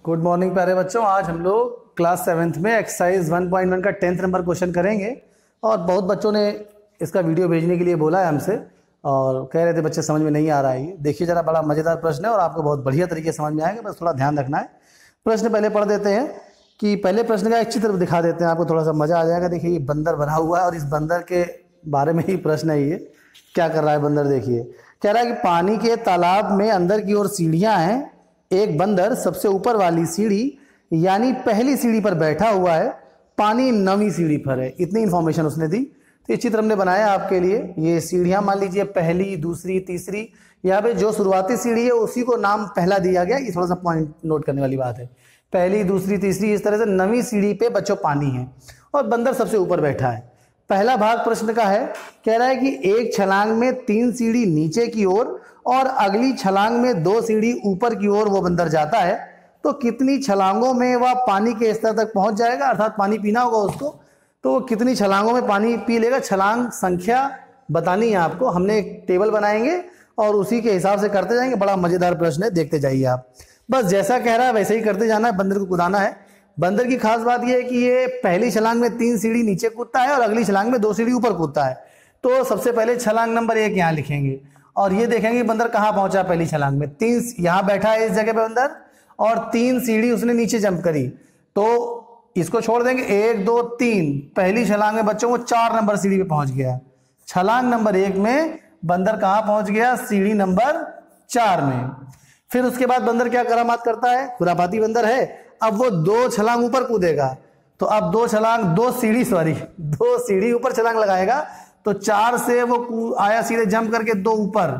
Good morning प्यारे बच्चों। आज हम लोग क्लास 7th में एक्सरसाइज 1.1 का 10th नंबर क्वेश्चन करेंगे और बहुत बच्चों ने इसका वीडियो भेजने के लिए बोला है हमसे और कह रहे थे बच्चे समझ में नहीं आ रहा है। ये देखिए ज़रा, बड़ा मज़ेदार प्रश्न है और आपको बहुत बढ़िया तरीके से समझ में आएगा, बस थोड़ा ध्यान रखना है। प्रश्न पहले पढ़ देते हैं कि पहले प्रश्न का एक चित्र दिखा देते हैं, आपको थोड़ा सा मज़ा आ जाएगा। देखिए ये बंदर बना हुआ है और इस बंदर के बारे में ही प्रश्न है। ये क्या कर रहा है बंदर, देखिए। कह रहा है कि पानी के तालाब में अंदर की ओर सीढ़ियाँ हैं, एक बंदर सबसे ऊपर वाली सीढ़ी यानी पहली सीढ़ी पर बैठा हुआ है, पानी 9वीं सीढ़ी पर है। इतनी इन्फॉर्मेशन उसने दी। तो ये चित्र हमने बनाया आपके लिए। ये सीढ़ियाँ मान लीजिए पहली, दूसरी, तीसरी। यहाँ पे जो शुरुआती सीढ़ी है उसी को नाम पहला दिया गया। ये थोड़ा सा पॉइंट नोट करने वाली बात है। पहली, दूसरी, तीसरी, इस तरह से 9वीं सीढ़ी पे बच्चों पानी है और बंदर सबसे ऊपर बैठा है। पहला भाग प्रश्न का है, कह रहा है कि एक छलांग में 3 सीढ़ी नीचे की ओर और अगली छलांग में 2 सीढ़ी ऊपर की ओर वो बंदर जाता है, तो कितनी छलांगों में वह पानी के स्तर तक पहुंच जाएगा। अर्थात पानी पीना होगा उसको, तो वो कितनी छलांगों में पानी पी लेगा। छलांग संख्या बतानी है आपको। हमने एक टेबल बनाएंगे और उसी के हिसाब से करते जाएंगे। बड़ा मजेदार प्रश्न है, देखते जाइए आप। बस जैसा कह रहा है वैसे ही करते जाना है, बंदर को कूदाना है। बंदर की खास बात यह है कि ये पहली छलांग में 3 सीढ़ी नीचे कूदता है और अगली छलांग में 2 सीढ़ी ऊपर कूदता है। तो सबसे पहले छलांग नंबर 1 यहाँ लिखेंगे और ये देखेंगे बंदर कहाँ पहुंचा। पहली छलांग में 3 यहाँ बैठा है इस जगह पे बंदर और 3 सीढ़ी उसने नीचे जंप करी, तो इसको छोड़ देंगे। 1 2 3 पहली छलांग में बच्चों को 4 नंबर सीढ़ी पे पहुंच गया। छलांग नंबर 1 में बंदर कहाँ पहुंच गया, सीढ़ी नंबर 4 में। फिर उसके बाद बंदर क्या करामात करता है, खुरापाती बंदर है। अब वो 2 छलांग ऊपर कूदेगा, तो अब 2 सीढ़ी ऊपर छलांग लगाएगा, तो 4 से वो आया सीधे जंप करके 2 ऊपर,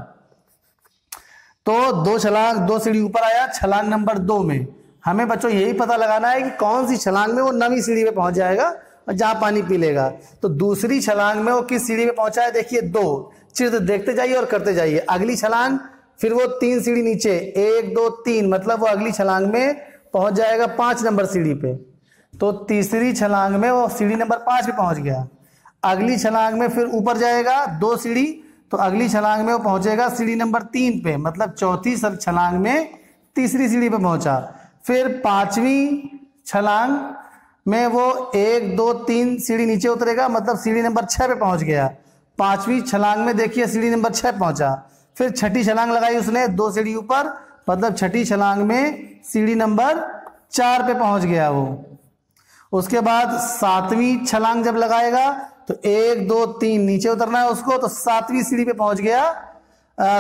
तो 2 सीढ़ी ऊपर आया। छलांग नंबर 2 में हमें बच्चों यही पता लगाना है कि कौन सी छलांग में वो 9वीं सीढ़ी पे पहुंच जाएगा और जहां पानी पी लेगा। तो दूसरी छलांग में वो किस सीढ़ी पे पहुंचा है, देखिए 2 चित्र देखते जाइए और करते जाइए। अगली छलांग फिर वो 3 सीढ़ी नीचे, 1 2 3, मतलब वो अगली छलांग में पहुंच जाएगा 5 नंबर सीढ़ी पे। तो तीसरी छलांग में वो सीढ़ी नंबर 5 पे पहुंच गया। अगली छलांग में फिर ऊपर जाएगा 2 सीढ़ी, तो अगली छलांग में वो पहुंचेगा सीढ़ी नंबर 3 पे, मतलब चौथी छलांग में तीसरी सीढ़ी पे पहुंचा। फिर 5वीं छलांग में वो 1 2 3 सीढ़ी नीचे उतरेगा, मतलब सीढ़ी नंबर 6 पे पहुंच गया। 5वीं छलांग में देखिए सीढ़ी नंबर 6 पहुंचा। फिर छठी छलांग लगाई उसने 2 सीढ़ी ऊपर, मतलब छठी छलांग में सीढ़ी नंबर 4 पे पहुंच गया वो। उसके बाद 7वीं छलांग जब लगाएगा तो 1 2 3 नीचे उतरना है उसको, तो 7वीं सीढ़ी पे पहुंच गया।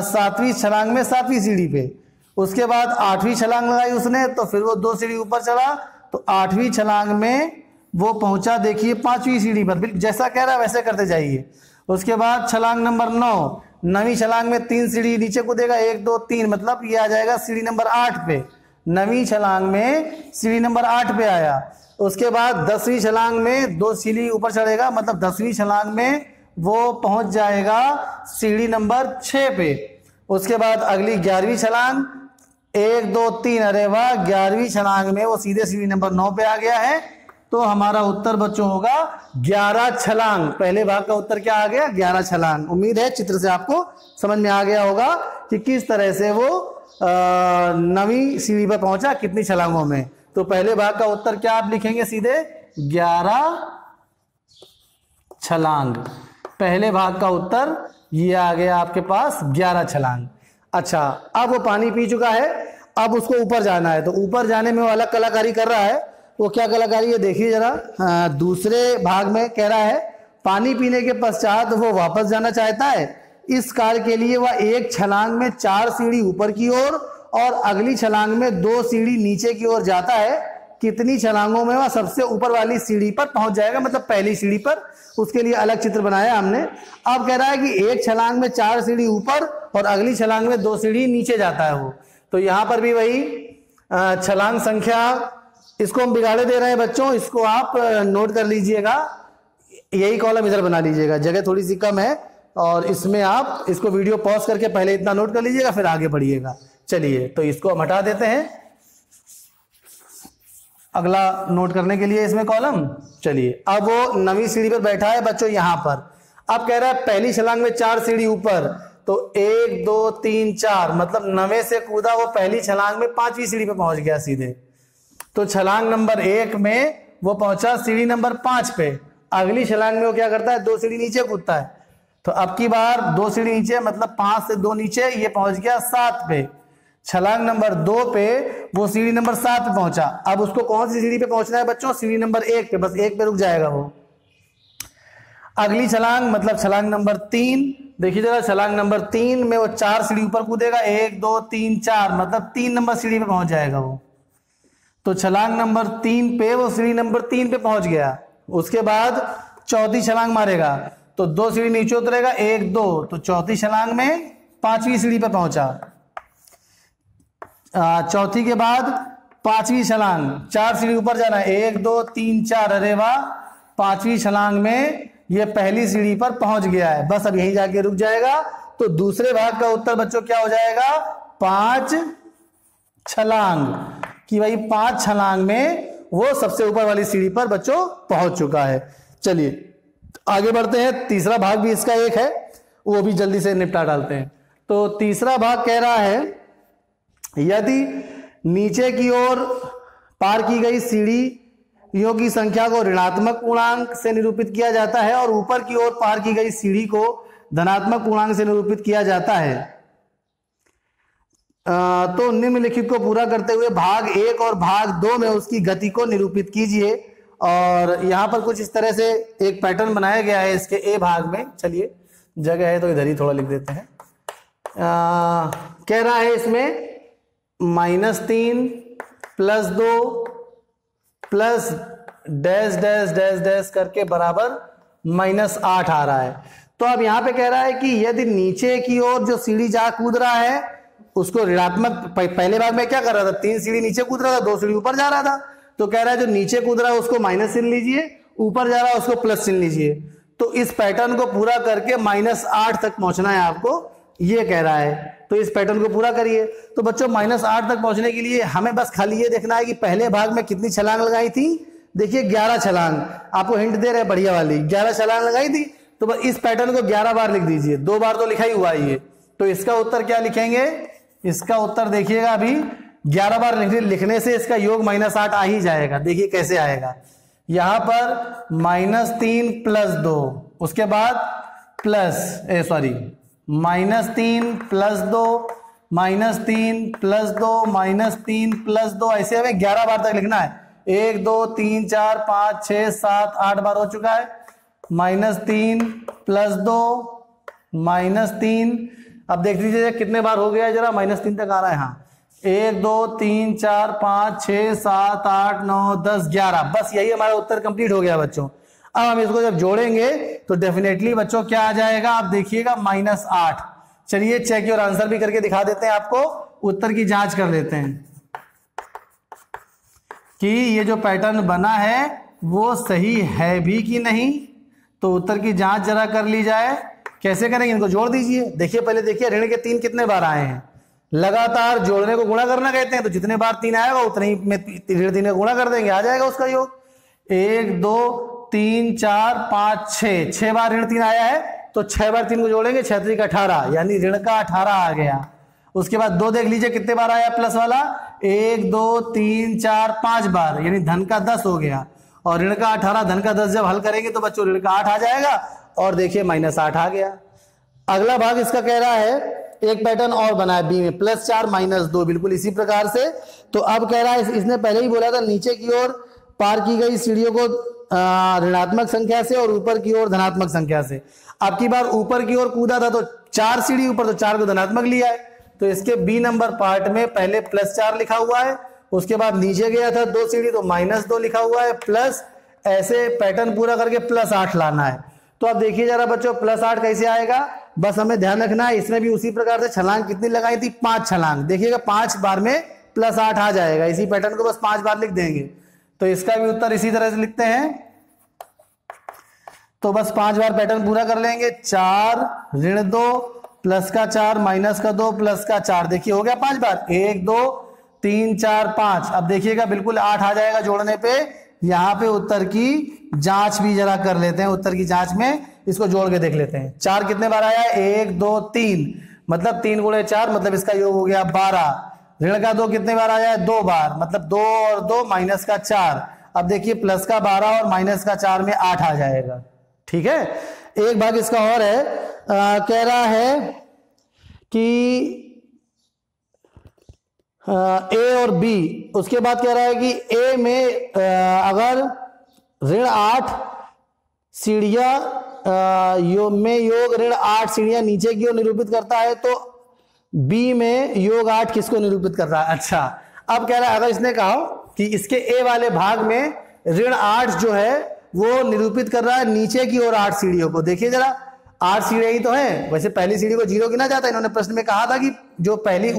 7वीं छलांग में 7वीं सीढ़ी पे। उसके बाद 8वीं छलांग लगाई उसने, तो फिर वो 2 सीढ़ी ऊपर चढ़ा, तो 8वीं छलांग में वो पहुंचा देखिए 5वीं सीढ़ी पर। जैसा कह रहा है वैसे करते जाइए। उसके बाद छलांग नंबर 9, 9वीं छलांग में 3 सीढ़ी नीचे कूदेगा, 1 2 3, मतलब ये आ जाएगा सीढ़ी नंबर 8 पे। 9वीं छलांग में सीढ़ी नंबर 8 पे आया। उसके बाद 10वीं छलांग में 2 सीढ़ी ऊपर चढ़ेगा, मतलब 10वीं छलांग में वो पहुंच जाएगा सीढ़ी नंबर 6 पे। उसके बाद अगली 11वीं छलांग, 1 2 3, अरे वाह, 11वीं छलांग में वो सीधे सीढ़ी नंबर 9 पे आ गया है। तो हमारा उत्तर बच्चों होगा 11 छलांग। पहले भाग का उत्तर क्या आ गया, 11 छलांग। उम्मीद है चित्र से आपको समझ में आ गया होगा कि किस तरह से वो 9वीं सीढ़ी पर पहुंचा, कितनी छलांगों में। तो पहले भाग का उत्तर क्या आप लिखेंगे, सीधे 11 छलांग। पहले भाग का उत्तर ये आ गया आपके पास 11 छलांग। अच्छा, अब वो पानी पी चुका है, अब उसको ऊपर जाना है। तो ऊपर जाने में वो अलग कलाकारी कर रहा है। वो क्या कलाकारी है देखिए जरा। दूसरे भाग में कह रहा है पानी पीने के पश्चात वो वापस जाना चाहता है। इस कार्य के लिए वह एक छलांग में 4 सीढ़ी ऊपर की ओर और अगली छलांग में 2 सीढ़ी नीचे की ओर जाता है। कितनी छलांगों में वह सबसे ऊपर वाली सीढ़ी पर पहुंच जाएगा, मतलब पहली सीढ़ी पर। उसके लिए अलग चित्र बनाया हमने। अब कह रहा है कि एक छलांग में 4 सीढ़ी ऊपर और अगली छलांग में 2 सीढ़ी नीचे जाता है वो। तो यहां पर भी वही छलांग संख्या, इसको हम बिगाड़े दे रहे हैं बच्चों, इसको आप नोट कर लीजिएगा। यही कॉलम इधर बना लीजिएगा, जगह थोड़ी सी कम है और इसमें आप इसको वीडियो पॉज करके पहले इतना नोट कर लीजिएगा, फिर आगे बढ़िएगा। चलिए, तो इसको हम हटा देते हैं अगला नोट करने के लिए इसमें कॉलम। चलिए, अब वो 9वीं सीढ़ी पर बैठा है बच्चों यहां पर। अब कह रहा है पहली छलांग में 4 सीढ़ी ऊपर, तो 1 2 3 4 मतलब 9 से कूदा वो पहली छलांग में 5वीं सीढ़ी पे पहुंच गया सीधे। तो छलांग नंबर 1 में वो पहुंचा सीढ़ी नंबर 5 पे, अगली छलांग में वो क्या करता है, 2 सीढ़ी नीचे कूदता है। तो अब की बार 2 सीढ़ी नीचे मतलब 5 से 2 नीचे, ये पहुंच गया 7 पे। छलांग नंबर 2 पे वो सीढ़ी नंबर 7 पे पहुंचा। अब उसको कौन सी सीढ़ी पे पहुंचना है बच्चों, सीढ़ी नंबर 1 पे, बस 1 पे रुक जाएगा वो। अगली छलांग मतलब छलांग नंबर 3, देखिए जरा, छलांग नंबर 3 में वो 4 सीढ़ी ऊपर कूदेगा, 1 2 3 4, मतलब 3 नंबर सीढ़ी पे पहुंच जाएगा वो। तो छलांग नंबर 3 पे वो सीढ़ी नंबर 3 पे पहुंच गया। उसके बाद चौथी छलांग मारेगा तो 2 सीढ़ी नीचे उतरेगा, 1 2, तो चौथी छलांग में 5वीं सीढ़ी पे पहुंचा। चौथी के बाद 5वीं छलांग, 4 सीढ़ी ऊपर जाना है, 1 2 3 4, अरे वाह, 5वीं छलांग में ये पहली सीढ़ी पर पहुंच गया है, बस अब यहीं जाके रुक जाएगा। तो दूसरे भाग का उत्तर बच्चों क्या हो जाएगा, 5 छलांग, कि भाई 5 छलांग में वो सबसे ऊपर वाली सीढ़ी पर बच्चों पहुंच चुका है। चलिए आगे बढ़ते हैं, तीसरा भाग भी इसका एक है, वो भी जल्दी से निपटा डालते हैं। तो तीसरा भाग कह रहा है, यदि नीचे की ओर पार की गई सीढ़ियों की संख्या को ऋणात्मक पूर्णांक से निरूपित किया जाता है और ऊपर की ओर पार की गई सीढ़ी को धनात्मक पूर्णांक से निरूपित किया जाता है, तो निम्नलिखित को पूरा करते हुए भाग 1 और भाग 2 में उसकी गति को निरूपित कीजिए। और यहां पर कुछ इस तरह से एक पैटर्न बनाया गया है इसके ए भाग में। चलिए जगह है तो इधर ही थोड़ा लिख देते हैं। कह रहा है इसमें -3 + 2 plus dash dash dash dash करके बराबर -8 आ रहा है। तो अब यहां पे कह रहा है कि यदि नीचे की ओर जो सीढ़ी जा कूद रहा है उसको ऋणात्मक, पहले भाग में क्या कर रहा था, 3 सीढ़ी नीचे कूद रहा था, 2 सीढ़ी ऊपर जा रहा था। तो कह रहा है जो नीचे कूद रहा है उसको माइनस चिन्ह लीजिए, ऊपर जा रहा है उसको प्लस चिन्ह लीजिए। तो इस पैटर्न को पूरा करके -8 तक पहुंचना है आपको, ये कह रहा है। तो इस पैटर्न को पूरा करिए। तो बच्चों -8 तक पहुंचने के लिए हमें बस खाली ये देखना है कि पहले भाग में कितनी छलांग लगाई थी। देखिए 11 छलांग, आपको हिंट दे रहे हैं बढ़िया वाली, 11 छलांग लगाई थी। तो बस इस पैटर्न को 11 बार लिख दीजिए, 2 बार तो लिखा ही हुआ है ये। तो इसका उत्तर क्या लिखेंगे, इसका उत्तर देखिएगा, अभी 11 बार लिखने से इसका योग -8 आ ही जाएगा। देखिए कैसे आएगा, यहां पर -3 + 2, उसके बाद -3 + 2, -3 + 2, -3 + 2, ऐसे हमें 11 बार तक लिखना है। 1 2 3 4 5 6 7 8 बार हो चुका है। -3 + 2, -3, अब देख लीजिए कितने बार हो गया है, जरा -3 तक आ रहा है। हाँ, 1 2 3 4 5 6 7 8 9 10 11, बस यही हमारा उत्तर कंप्लीट हो गया बच्चों। अब हम इसको जब जोड़ेंगे तो डेफिनेटली बच्चों क्या आ जाएगा, आप देखिएगा -8। चलिए चेक योर आंसर भी करके दिखा देते हैं, आपको उत्तर की जांच कर लेते हैं कि ये जो पैटर्न बना है वो सही है भी कि नहीं। तो उत्तर की जांच जरा कर ली जाए। कैसे करेंगे, इनको जोड़ दीजिए। देखिए पहले देखिए ऋण के 3 कितने बार आए हैं, लगातार जोड़ने को गुणा करना कहते हैं। तो जितने बार 3 आएगा उतने ही में ऋण 3 का गुणा कर देंगे, आ जाएगा उसका योग। 1 2 3 4 5 6, 6 बार ऋण 3 आया है, तो 6 बार 3 को जोड़ेंगे, 6 3 18, यानी ऋण का 18 आ गया। उसके बाद 2 देख लीजिए कितने बार आया प्लस वाला, 1 2 3 4 5 बार, यानी धन का 10 हो गया। और ऋण का 18 धन का 10 जब हल करेंगे तो बच्चों ऋण का 8 आ जाएगा, और देखिए -8 आ गया। अगला भाग इसका कह रहा है, एक पैटर्न और बना है बी में, +4 -2, बिल्कुल इसी प्रकार से। तो अब कह रहा है, इसने पहले ही बोला था नीचे की ओर पार की गई सीढ़ियों को ऋणात्मक संख्या से और ऊपर की ओर धनात्मक संख्या से। अब की बार ऊपर की ओर कूदा था तो 4 सीढ़ी ऊपर, तो 4 को धनात्मक लिया है। तो इसके बी नंबर पार्ट में पहले +4 लिखा हुआ है, उसके बाद नीचे गया था 2 सीढ़ी तो -2 लिखा हुआ है, प्लस ऐसे पैटर्न पूरा करके +8 लाना है। तो अब देखिए जरा बच्चों +8 कैसे आएगा, बस हमें ध्यान रखना है। इसमें भी उसी प्रकार से छलांग कितनी लगाई थी, 5 छलांग। देखिएगा 5 बार में +8 आ जाएगा। इसी पैटर्न को बस 5 बार लिख देंगे। तो इसका भी उत्तर इसी तरह से लिखते हैं। तो बस 5 बार पैटर्न पूरा कर लेंगे। 4 ऋण 2 प्लस का 4 माइनस का 2 प्लस का 4, देखिए हो गया 5 बार। 1 2 3 4 5, अब देखिएगा बिल्कुल 8 आ जाएगा जोड़ने पे। यहाँ पे उत्तर की जांच भी जरा कर लेते हैं। उत्तर की जांच में इसको जोड़ के देख लेते हैं। 4 कितने बार आया है, 1 2 3, मतलब 3 × 4, मतलब इसका योग हो गया 12। ऋण का 2 कितने बार आया है? 2 बार, मतलब 2 और 2 माइनस का 4। अब देखिए प्लस का 12 और माइनस का 4 में 8 आ जाएगा। ठीक है, एक भाग इसका और है, कह रहा है कि ए और बी, उसके बाद कह रहा है कि ए में अगर ऋण 8 सीढ़ियां में योग ऋण 8 सीढ़ियां नीचे की ओर निरूपित करता है, तो बी में योग 8 किसको निरूपित कर रहा है? अच्छा, अब कह रहा है अगर इसने कहा कि इसके ए वाले भाग में ऋण 8 जो है वो निरूपित कर रहा है नीचे की ओर 8 सीढ़ियों को, देखिए जरा 8 सीढ़ियां ही तो हैं। वैसे पहली सीढ़ी को 0 गिना जाता है, इन्होंने प्रश्न में कहा था कि जो पहली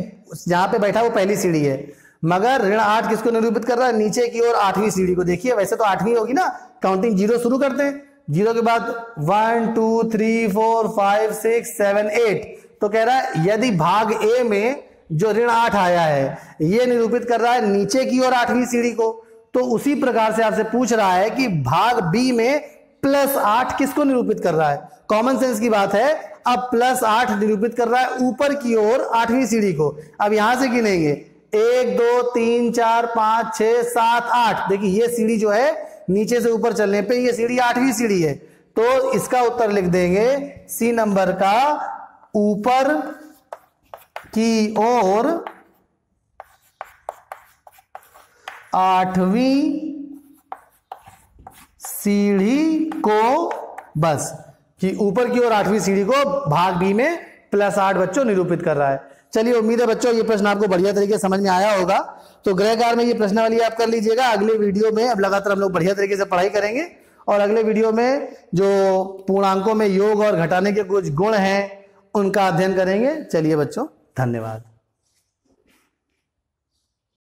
जहां पे बैठा वो पहली सीढ़ी है, मगर ऋण 8 किसको निरूपित कर रहा है? नीचे की ओर 8वीं सीढ़ी को। देखिए वैसे तो 8वीं होगी ना, काउंटिंग 0 शुरू करते हैं, 0 के बाद 1 2 3 4 5 6 7 8। तो कह रहा है यदि भाग ए में जो ऋण 8 आया है ये निरूपित कर रहा है नीचे की ओर 8वीं सीढ़ी को, तो उसी प्रकार से आपसे पूछ रहा है कि भाग बी में प्लस 8 किसको निरूपित कर रहा है? कॉमन सेंस की बात है, अब प्लस 8 निरूपित कर रहा है ऊपर की ओर 8वीं सीढ़ी को। अब यहां से गिनेंगे 1 2 3 4 5 6 7 8। देखिए ये सीढ़ी जो है नीचे से ऊपर चलने पे ये सीढ़ी 8वीं सीढ़ी है, तो इसका उत्तर लिख देंगे सी नंबर का, ऊपर की ओर 8वीं सीढ़ी को, बस कि ऊपर की ओर 8वीं सीढ़ी को भाग बी में प्लस 8 बच्चों निरूपित कर रहा है। चलिए उम्मीद है बच्चों ये प्रश्न आपको बढ़िया तरीके से समझ में आया होगा। तो गृहकार में ये प्रश्नावली आप कर लीजिएगा। अगले वीडियो में अब लगातार हम लोग बढ़िया तरीके से पढ़ाई करेंगे और अगले वीडियो में जो पूर्णांकों में योग और घटाने के कुछ गुण हैं उनका अध्ययन करेंगे। चलिए बच्चों, धन्यवाद।